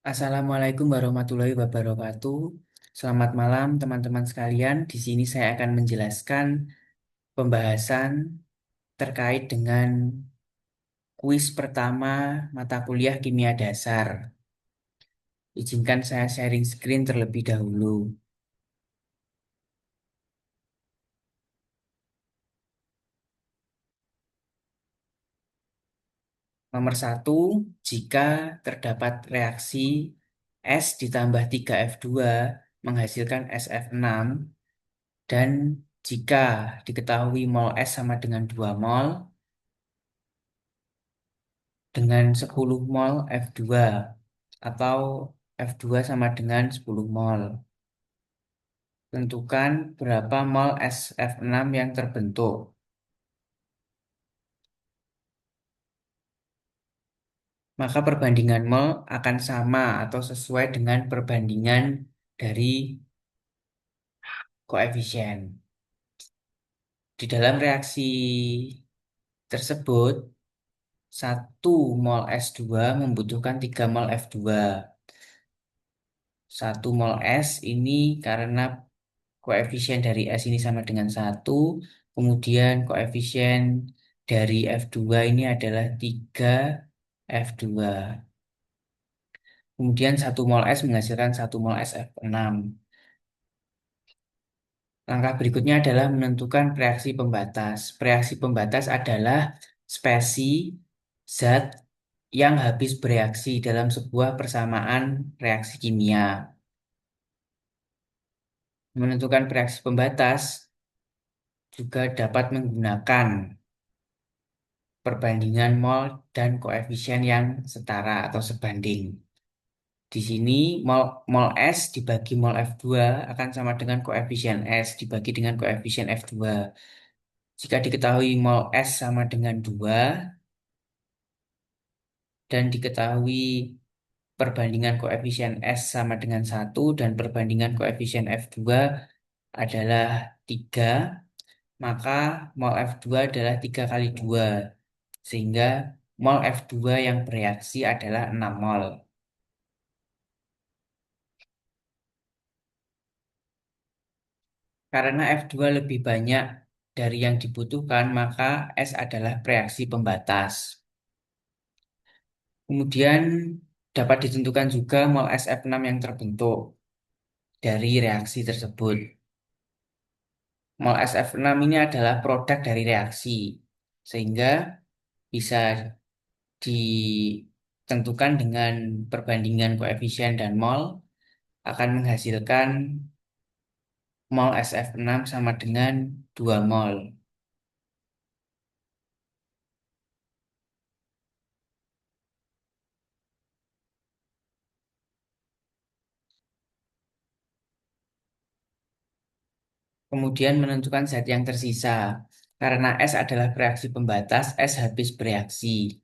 Assalamualaikum warahmatullahi wabarakatuh. Selamat malam teman-teman sekalian. Di sini saya akan menjelaskan pembahasan terkait dengan kuis pertama mata kuliah kimia dasar. Izinkan saya sharing screen terlebih dahulu. Nomor satu, jika terdapat reaksi S ditambah 3F2 menghasilkan SF6 dan jika diketahui mol S sama dengan 2 mol, dengan 10 mol F2 atau F2 sama dengan 10 mol. Tentukan berapa mol SF6 yang terbentuk. Maka perbandingan mol akan sama atau sesuai dengan perbandingan dari koefisien. Di dalam reaksi tersebut, 1 mol S2 membutuhkan 3 mol F2. 1 mol S ini karena koefisien dari S ini sama dengan 1, kemudian koefisien dari F2 ini adalah 3F2. Kemudian 1 mol S menghasilkan 1 mol SF6. Langkah berikutnya adalah menentukan reaksi pembatas. Reaksi pembatas adalah spesi zat yang habis bereaksi dalam sebuah persamaan reaksi kimia. Menentukan reaksi pembatas juga dapat menggunakan perbandingan mol dan koefisien yang setara atau sebanding. Di sini mol S dibagi mol F2 akan sama dengan koefisien S dibagi dengan koefisien F2. Jika diketahui mol S sama dengan 2 dan diketahui perbandingan koefisien S sama dengan 1 dan perbandingan koefisien F2 adalah 3, maka mol F2 adalah 3 kali 2. Sehingga mol F2 yang bereaksi adalah 6 mol. Karena F2 lebih banyak dari yang dibutuhkan, maka S adalah reaksi pembatas. Kemudian dapat ditentukan juga mol SF6 yang terbentuk dari reaksi tersebut. Mol SF6 ini adalah produk dari reaksi, sehingga bisa ditentukan dengan perbandingan koefisien dan mol akan menghasilkan mol SF6 sama dengan 2 mol. Kemudian menentukan zat yang tersisa. Karena S adalah reaksi pembatas, S habis bereaksi.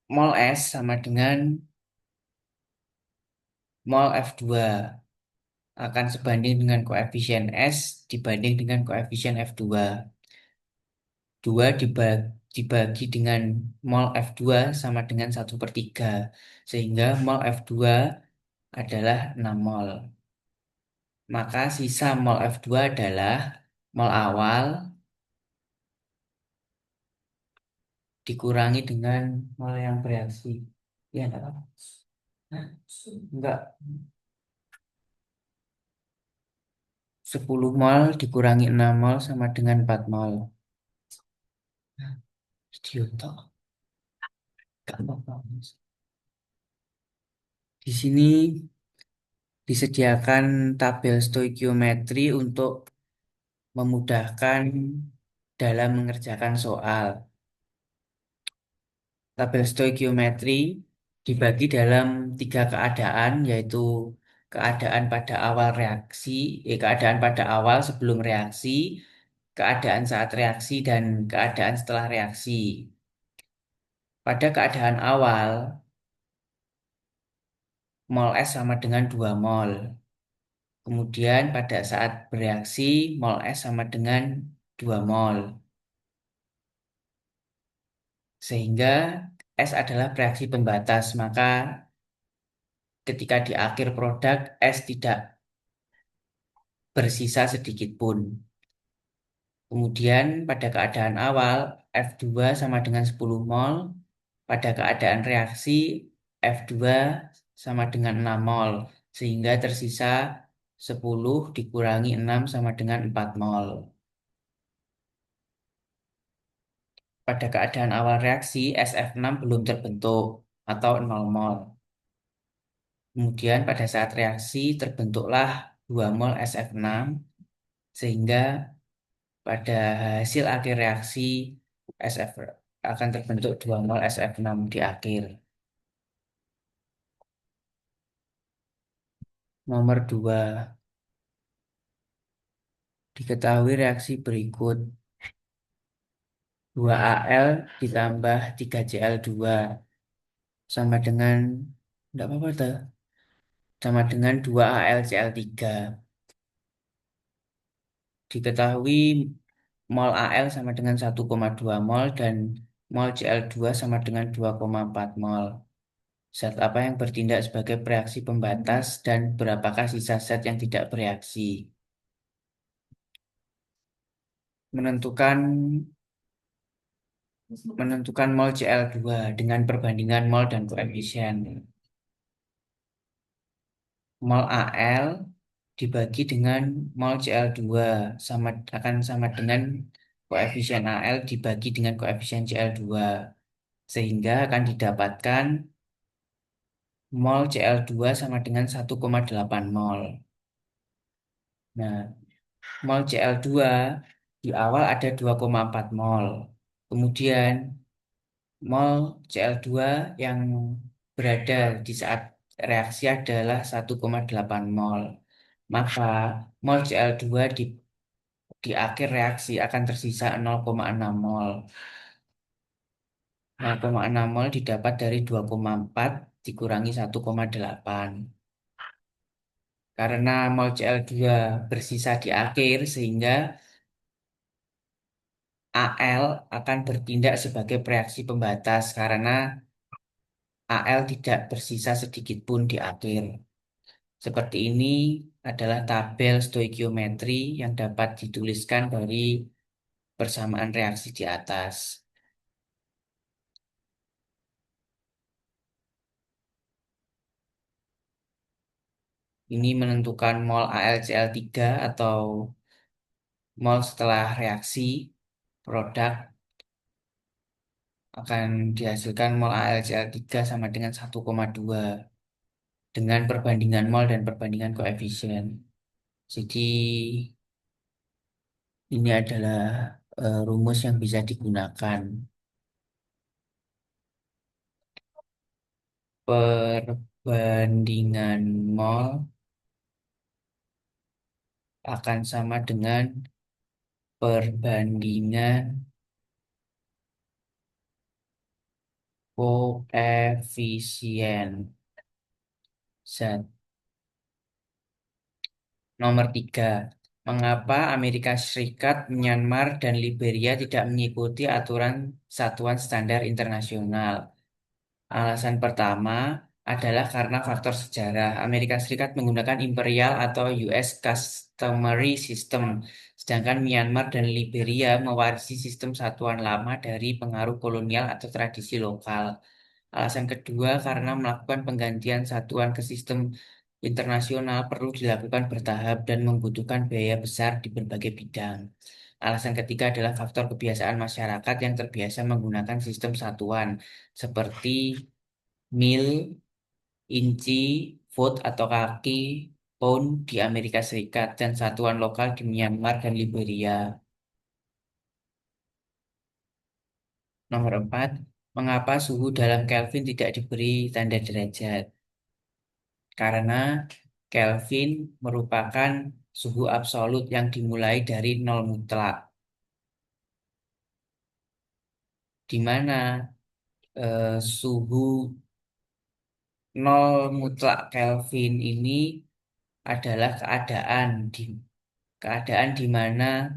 Mol S sama dengan mol F2 akan sebanding dengan koefisien S dibanding dengan koefisien F2. 2 dibagi dengan mol F2 sama dengan 1/3. Sehingga mol F2 adalah 6 mol. Maka sisa mol F2 adalah mol awal dikurangi dengan mol yang bereaksi. Ya, enggak apa-apa. Enggak. 10 mol dikurangi 6 mol sama dengan 4 mol. Idiot. Enggak apa-apa. Di sini disediakan tabel stoikiometri untuk memudahkan dalam mengerjakan soal. Tabel stoikiometri dibagi dalam 3 keadaan, yaitu keadaan pada awal reaksi, keadaan pada awal sebelum reaksi, keadaan saat reaksi, dan keadaan setelah reaksi. Pada keadaan awal, mol S sama dengan 2 mol. Kemudian pada saat bereaksi, mol S sama dengan 2 mol. Sehingga S adalah reaksi pembatas, maka ketika di akhir produk S tidak bersisa sedikit pun. Kemudian pada keadaan awal F2 sama dengan 10 mol, pada keadaan reaksi F2 sama dengan 6 mol, sehingga tersisa 10 dikurangi 6 sama dengan 4 mol. Pada keadaan awal reaksi SF6 belum terbentuk atau 0 mol. Kemudian pada saat reaksi terbentuklah 2 mol SF6, sehingga pada hasil akhir reaksi SF akan terbentuk 2 mol SF6 di akhir. Nomor 2, diketahui reaksi berikut. 2Al ditambah 3Cl2 sama dengan, enggak apa-apa tuh, sama dengan 2AlCl3. Diketahui mol Al sama dengan 1,2 mol dan mol Cl2 sama dengan 2,4 mol. Zat apa yang bertindak sebagai reaksi pembatas dan berapakah sisa zat yang tidak bereaksi? Menentukan menentukan mol Cl2 dengan perbandingan mol dan koefisien. Mol Al dibagi dengan mol Cl2 akan sama dengan koefisien Al dibagi dengan koefisien Cl2, sehingga akan didapatkan mol Cl2 sama dengan 1,8 mol. Nah, mol Cl2 di awal ada 2,4 mol. Kemudian mol Cl2 yang berada di saat reaksi adalah 1,8 mol. Maka mol Cl2 di akhir reaksi akan tersisa 0,6 mol. 0,6 mol didapat dari 2,4 dikurangi 1,8. Karena mol Cl2 bersisa di akhir, sehingga Al akan bertindak sebagai reaksi pembatas karena Al tidak bersisa sedikit pun di akhir. Seperti ini adalah tabel stoikiometri yang dapat dituliskan dari persamaan reaksi di atas. Ini menentukan mol AlCl3 atau mol setelah reaksi produk akan dihasilkan mol AlCl3 sama dengan 1,2 dengan perbandingan mol dan perbandingan koefisien. Jadi ini adalah rumus yang bisa digunakan. Perbandingan mol akan sama dengan perbandingan koefisien zat. Nomor 3. Mengapa Amerika Serikat, Myanmar, dan Liberia tidak mengikuti aturan Satuan Standar Internasional? Alasan pertama adalah karena faktor sejarah. Amerika Serikat menggunakan imperial atau US Customary System, sedangkan Myanmar dan Liberia mewarisi sistem satuan lama dari pengaruh kolonial atau tradisi lokal. Alasan kedua, karena melakukan penggantian satuan ke sistem internasional perlu dilakukan bertahap dan membutuhkan biaya besar di berbagai bidang. Alasan ketiga adalah faktor kebiasaan masyarakat yang terbiasa menggunakan sistem satuan seperti mil, inci, foot atau kaki, pound di Amerika Serikat, dan satuan lokal di Myanmar dan Liberia. Nomor 4, mengapa suhu dalam Kelvin tidak diberi tanda derajat? Karena Kelvin merupakan suhu absolut yang dimulai dari nol mutlak, di mana suhu nol mutlak Kelvin ini adalah keadaan di mana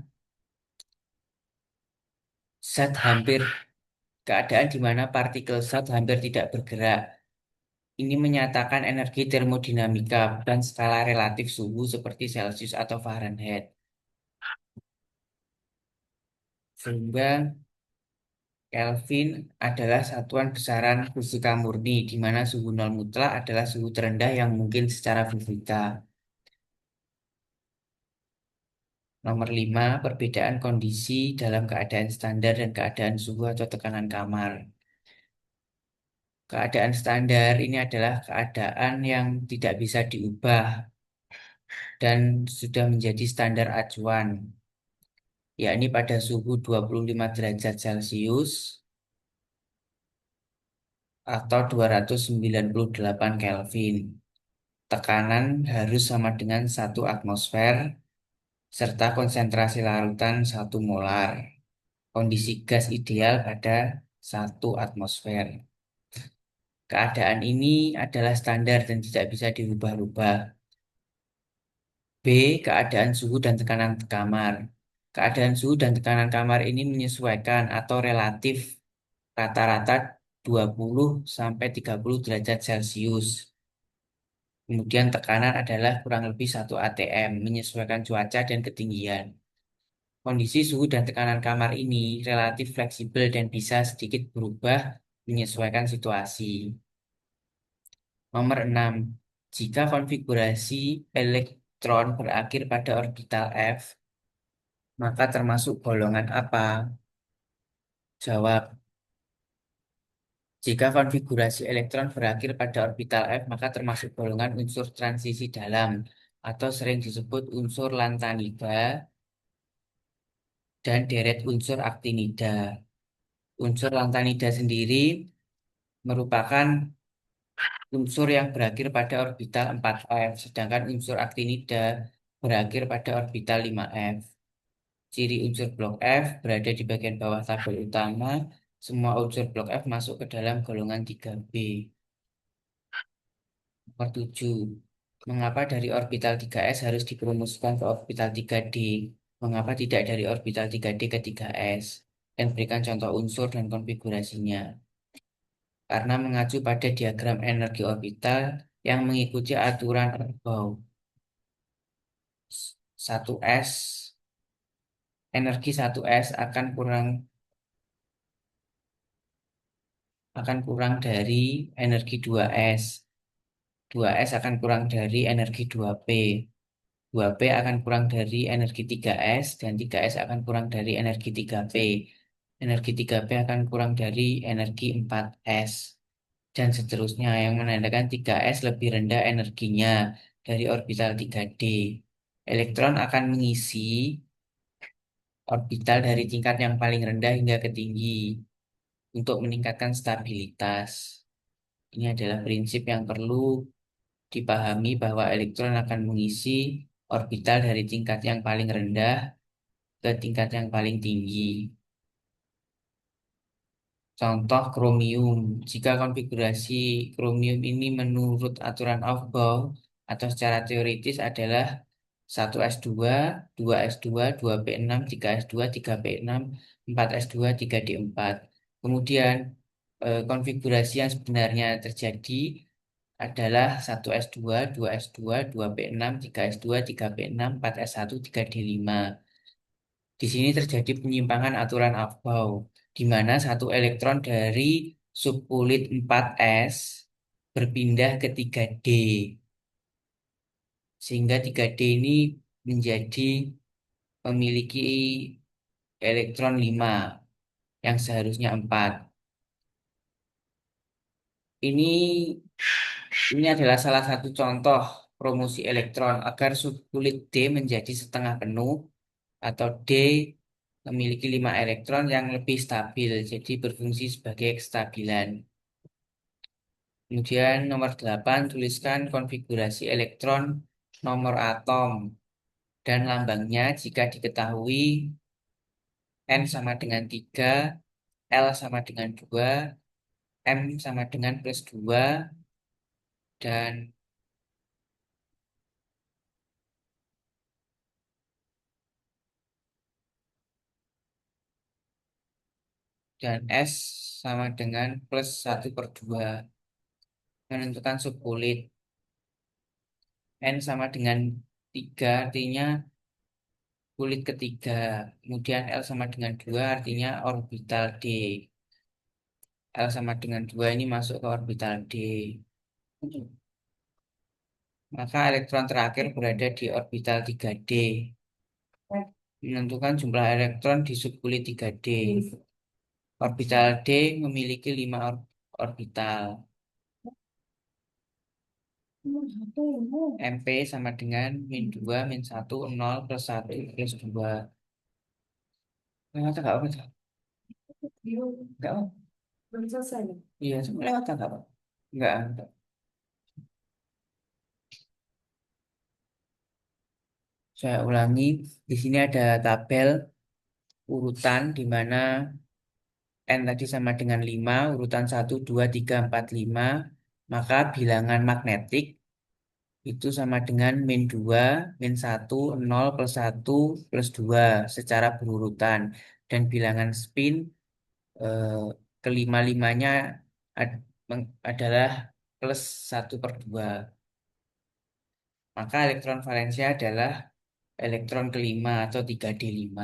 zat hampir keadaan di mana partikel zat hampir tidak bergerak. Ini menyatakan energi termodinamika dan skala relatif suhu seperti Celcius atau Fahrenheit. Sehingga Kelvin adalah satuan besaran fisika murni, di mana suhu nol mutlak adalah suhu terendah yang mungkin secara fisika. Nomor 5, perbedaan kondisi dalam keadaan standar dan keadaan suhu atau tekanan kamar. Keadaan standar ini adalah keadaan yang tidak bisa diubah dan sudah menjadi standar acuan, yakni pada suhu 25 derajat Celcius atau 298 Kelvin. Tekanan harus sama dengan 1 atmosfer serta konsentrasi larutan 1 molar. Kondisi gas ideal pada 1 atmosfer. Keadaan ini adalah standar dan tidak bisa dirubah-rubah. B. Keadaan suhu dan tekanan kamar. Keadaan suhu dan tekanan kamar ini menyesuaikan atau relatif rata-rata 20 sampai 30 derajat Celcius. Kemudian tekanan adalah kurang lebih 1 atm, menyesuaikan cuaca dan ketinggian. Kondisi suhu dan tekanan kamar ini relatif fleksibel dan bisa sedikit berubah menyesuaikan situasi. Nomor 6. Jika konfigurasi elektron berakhir pada orbital F, maka termasuk golongan apa? Jawab. Jika konfigurasi elektron berakhir pada orbital F, maka termasuk golongan unsur transisi dalam atau sering disebut unsur lantanida dan deret unsur aktinida. Unsur lantanida sendiri merupakan unsur yang berakhir pada orbital 4F, sedangkan unsur aktinida berakhir pada orbital 5F. Ciri unsur blok F berada di bagian bawah tabel utama. Semua unsur blok F masuk ke dalam golongan 3B. Nomor 7. Mengapa dari orbital 3S harus dipromosikan ke orbital 3D? Mengapa tidak dari orbital 3D ke 3S? Dan berikan contoh unsur dan konfigurasinya. Karena mengacu pada diagram energi orbital yang mengikuti aturan Ergov. 1S, energi 1S akan kurang dari energi 2S. 2S akan kurang dari energi 2P. 2P akan kurang dari energi 3S dan 3S akan kurang dari energi 3P. Energi 3P akan kurang dari energi 4S. Dan seterusnya yang menandakan 3S lebih rendah energinya dari orbital 3D. Elektron akan mengisi orbital dari tingkat yang paling rendah hingga ke tinggi untuk meningkatkan stabilitas. Ini adalah prinsip yang perlu dipahami bahwa elektron akan mengisi orbital dari tingkat yang paling rendah ke tingkat yang paling tinggi. Contoh kromium. Jika konfigurasi kromium ini menurut aturan Aufbau atau secara teoritis adalah 1s2, 2s2, 2p6, 3s2, 3p6, 4s2, 3d4. Kemudian konfigurasi yang sebenarnya terjadi adalah 1s2, 2s2, 2p6, 3s2, 3p6, 4s1, 3d5. Di sini terjadi penyimpangan aturan Aufbau, di mana satu elektron dari subkulit 4s berpindah ke 3D. Sehingga 3D ini menjadi memiliki elektron 5 yang seharusnya 4. Ini ini adalah salah satu contoh promosi elektron agar subkulit D menjadi setengah penuh atau D memiliki 5 elektron yang lebih stabil, jadi berfungsi sebagai kestabilan. Kemudian nomor 8, tuliskan konfigurasi elektron nomor atom dan lambangnya jika diketahui N sama dengan 3, L sama dengan 2, M sama dengan plus 2, dan dan S sama dengan +1/2. Menentukan subkulit. N sama dengan 3 artinya kulit ketiga. Kemudian L sama dengan 2 artinya orbital D. L sama dengan 2 ini masuk ke orbital D. Maka elektron terakhir berada di orbital 3D. Menentukan jumlah elektron di subkulit 3D. Orbital D memiliki 5 orbital. MP sama dengan -2, -1, 0, +1, +2. Lewat enggak apa? Enggak apa? Belum selesai. Iya, cuma lewat enggak apa? Enggak. Saya ulangi, di sini ada tabel urutan di mana N tadi sama dengan 5, urutan 1, 2, 3, 4, 5. Maka bilangan magnetik itu sama dengan -2, -1, 0, +1, +2 secara berurutan. Dan bilangan spin eh, kelima-limanya adalah +1/2. Maka elektron valensia adalah elektron kelima atau 3D5.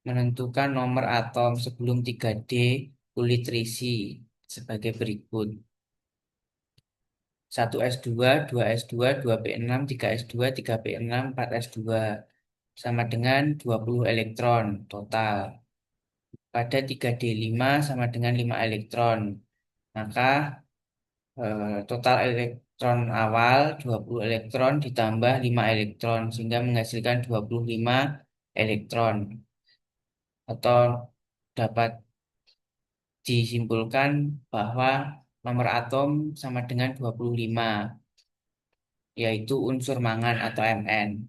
Menentukan nomor atom sebelum 3D kulit terisi sebagai berikut. 1s2, 2s2, 2p6, 3s2, 3p6, 4s2 sama dengan 20 elektron total. Pada 3D5 sama dengan 5 elektron. Maka total elektron awal 20 elektron ditambah 5 elektron sehingga menghasilkan 25 elektron. Atau dapat disimpulkan bahwa nomor atom sama dengan 25, yaitu unsur mangan atau Mn.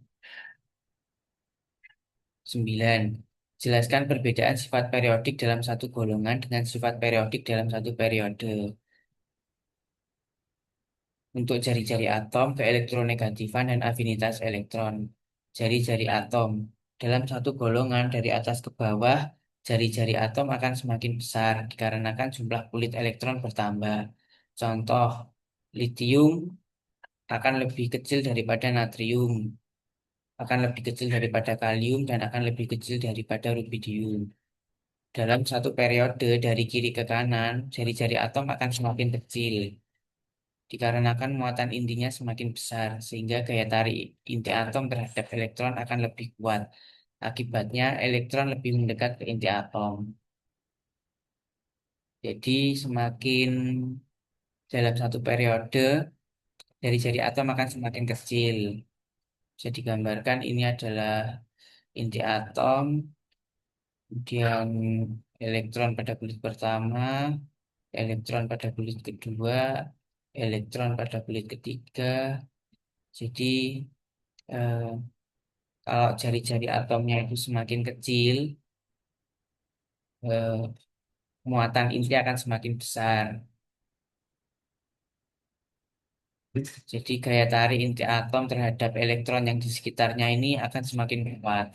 9. Jelaskan perbedaan sifat periodik dalam satu golongan dengan sifat periodik dalam satu periode. Untuk jari-jari atom, keelektronegatifan dan afinitas elektron. Jari-jari atom. Dalam satu golongan dari atas ke bawah, jari-jari atom akan semakin besar dikarenakan jumlah kulit elektron bertambah. Contoh, litium akan lebih kecil daripada natrium, akan lebih kecil daripada kalium, dan akan lebih kecil daripada rubidium. Dalam satu periode dari kiri ke kanan, jari-jari atom akan semakin kecil dikarenakan muatan intinya semakin besar, sehingga gaya tarik inti atom terhadap elektron akan lebih kuat. Akibatnya, elektron lebih mendekat ke inti atom. Jadi, semakin dalam satu periode, jari-jari atom akan semakin kecil. Bisa digambarkan ini adalah inti atom, kemudian elektron pada kulit pertama, elektron pada kulit kedua, elektron pada kulit ketiga. Jadi, eh, kalau jari-jari atomnya itu semakin kecil, eh, muatan inti akan semakin besar. Jadi gaya tarik inti atom terhadap elektron yang di sekitarnya ini akan semakin kuat.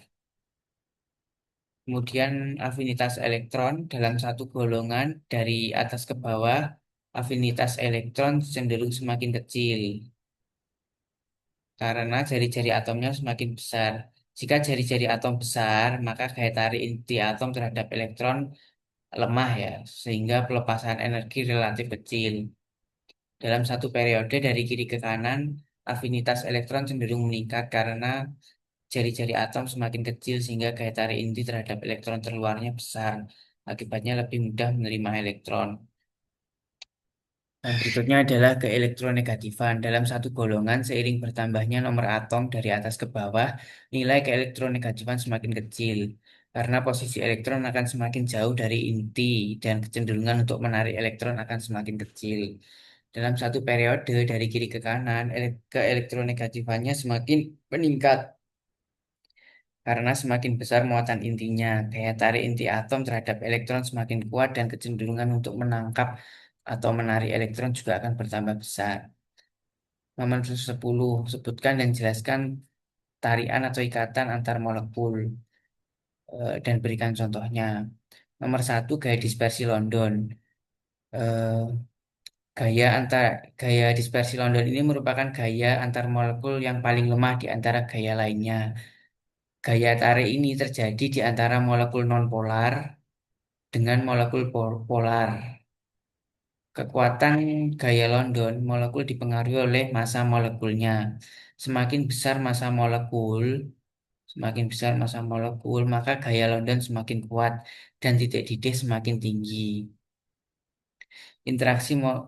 Kemudian afinitas elektron dalam satu golongan dari atas ke bawah, afinitas elektron cenderung semakin kecil karena jari-jari atomnya semakin besar. Jika jari-jari atom besar, maka gaya tarik inti atom terhadap elektron lemah ya, sehingga pelepasan energi relatif kecil. Dalam satu periode dari kiri ke kanan, afinitas elektron cenderung meningkat karena jari-jari atom semakin kecil sehingga gaya tarik inti terhadap elektron terluarnya besar. Akibatnya lebih mudah menerima elektron. Nah, berikutnya adalah keelektronegatifan. Dalam satu golongan, seiring bertambahnya nomor atom dari atas ke bawah, nilai keelektronegatifan semakin kecil. Karena posisi elektron akan semakin jauh dari inti dan kecenderungan untuk menarik elektron akan semakin kecil. Dalam satu periode dari kiri ke kanan, keelektronegatifannya semakin meningkat. Karena semakin besar muatan intinya, daya tarik inti atom terhadap elektron semakin kuat dan kecenderungan untuk menangkap atau menarik elektron juga akan bertambah besar. Nomor 10, sebutkan dan jelaskan tarian atau ikatan antar molekul. dan berikan contohnya. Nomor satu, gaya dispersi London. Eh, gaya dispersi London ini merupakan gaya antar molekul yang paling lemah di antara gaya lainnya. Gaya tarik ini terjadi di antara molekul nonpolar dengan molekul polar. Kekuatan gaya London molekul dipengaruhi oleh massa molekulnya. Semakin besar massa molekul, semakin besar massa molekul, maka gaya London semakin kuat dan titik didih semakin tinggi.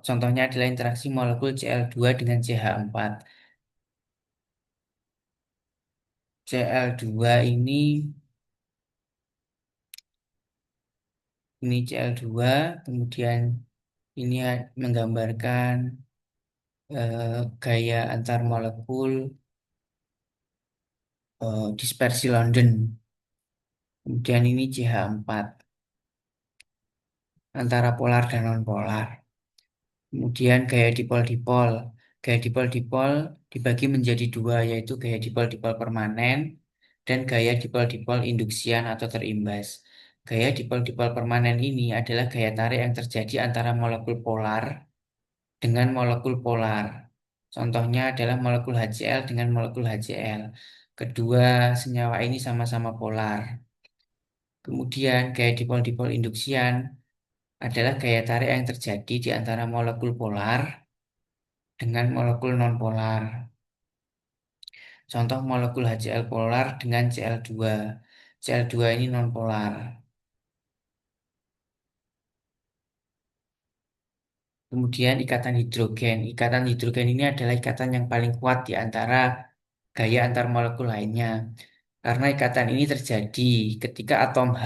Contohnya adalah interaksi molekul Cl2 dengan CH4. Cl2 ini Cl2, kemudian ini menggambarkan gaya antar molekul dispersi London. Kemudian ini CH4 antara polar dan nonpolar. Kemudian gaya dipol-dipol. Gaya dipol-dipol dibagi menjadi dua, yaitu gaya dipol-dipol permanen dan gaya dipol-dipol induksian atau terimbas. Gaya dipol-dipol permanen ini adalah gaya tarik yang terjadi antara molekul polar dengan molekul polar. Contohnya adalah molekul HCl dengan molekul HCl. Kedua senyawa ini sama-sama polar. Kemudian gaya dipol-dipol induksian adalah gaya tarik yang terjadi di antara molekul polar dengan molekul nonpolar. Contoh molekul HCl polar dengan Cl2. Cl2 ini nonpolar. Kemudian ikatan hidrogen. Ikatan hidrogen ini adalah ikatan yang paling kuat di antara gaya antar molekul lainnya. Karena ikatan ini terjadi ketika atom H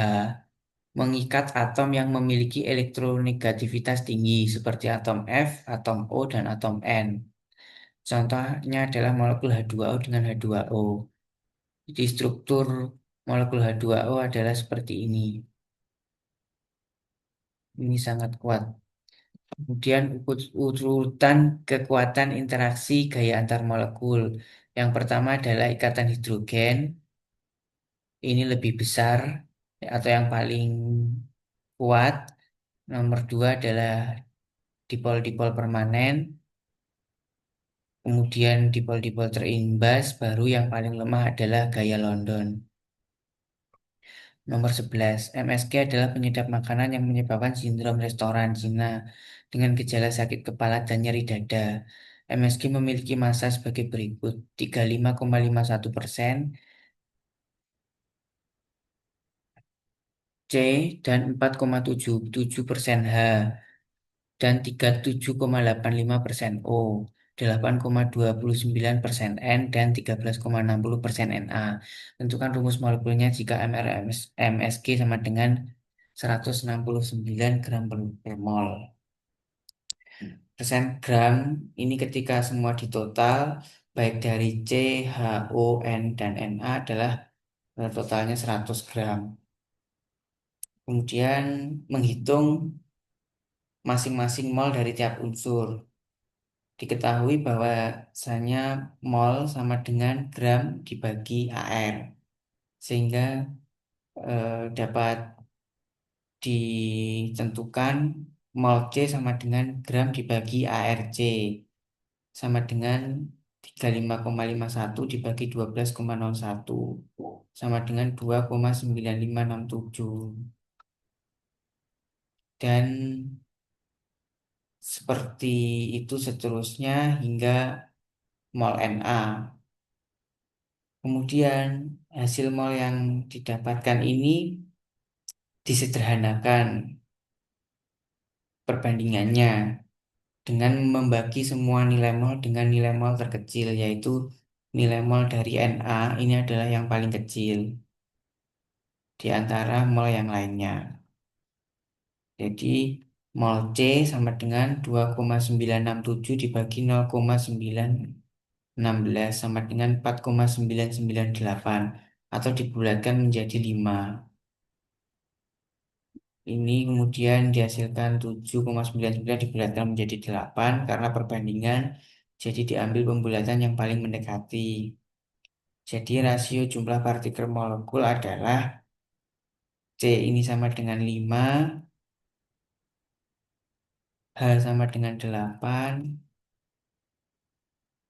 mengikat atom yang memiliki elektronegativitas tinggi seperti atom F, atom O, dan atom N. Contohnya adalah molekul H2O dengan H2O. Jadi struktur molekul H2O adalah seperti ini. Ini sangat kuat. Kemudian urutan kekuatan interaksi gaya antar molekul. Yang pertama adalah ikatan hidrogen. Ini lebih besar atau yang paling kuat. Nomor dua adalah dipol-dipol permanen. Kemudian dipol-dipol terimbas. Baru yang paling lemah adalah gaya London. Nomor 11, MSG adalah penyedap makanan yang menyebabkan sindrom restoran Cina dengan gejala sakit kepala dan nyeri dada. MSG memiliki massa sebagai berikut: 35,51% C dan 4,77% H dan 37,85% O, 8,29% N dan 13,60% Na. Tentukan rumus molekulnya jika MSG sama dengan 169 gram per mol. Persen gram ini ketika semua ditotal baik dari C, H, O, N, dan Na adalah totalnya 100 gram. Kemudian menghitung masing-masing mol dari tiap unsur. Diketahui bahwasanya mol sama dengan gram dibagi AR, sehingga dapat ditentukan mol C sama dengan gram dibagi ARC, sama dengan 35,51 dibagi 12,01, sama dengan 2,9567. Dan seperti itu seterusnya hingga mol Na. Kemudian hasil mol yang didapatkan ini disederhanakan perbandingannya dengan membagi semua nilai mol dengan nilai mol terkecil, yaitu nilai mol dari Na ini adalah yang paling kecil di antara mol yang lainnya. Jadi mol C sama dengan 2,967 dibagi 0,916 sama dengan 4,998 atau dibulatkan menjadi 5. Ini kemudian dihasilkan 7,99 dibulatkan menjadi 8 karena perbandingan jadi diambil pembulatan yang paling mendekati. Jadi rasio jumlah partikel molekul adalah C ini sama dengan 5, H sama dengan 8,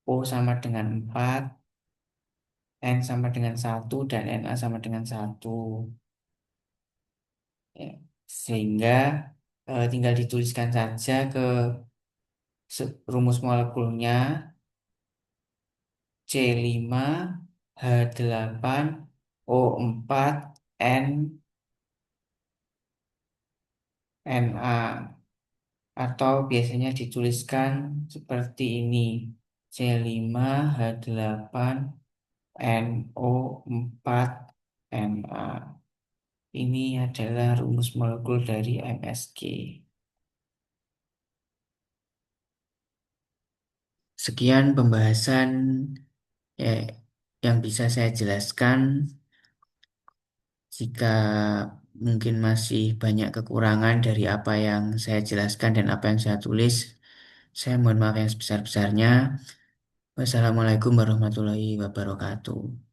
O sama dengan 4, N sama dengan 1, dan Na sama dengan 1. Ya. Sehingga tinggal dituliskan saja ke rumus molekulnya C5, H8, O4, N, Na. Atau biasanya dituliskan seperti ini. C5, H8, NO4, Na. Ini adalah rumus molekul dari MSG. Sekian pembahasan ya, yang bisa saya jelaskan. Jika mungkin masih banyak kekurangan dari apa yang saya jelaskan dan apa yang saya tulis, saya mohon maaf yang sebesar-besarnya. Wassalamualaikum warahmatullahi wabarakatuh.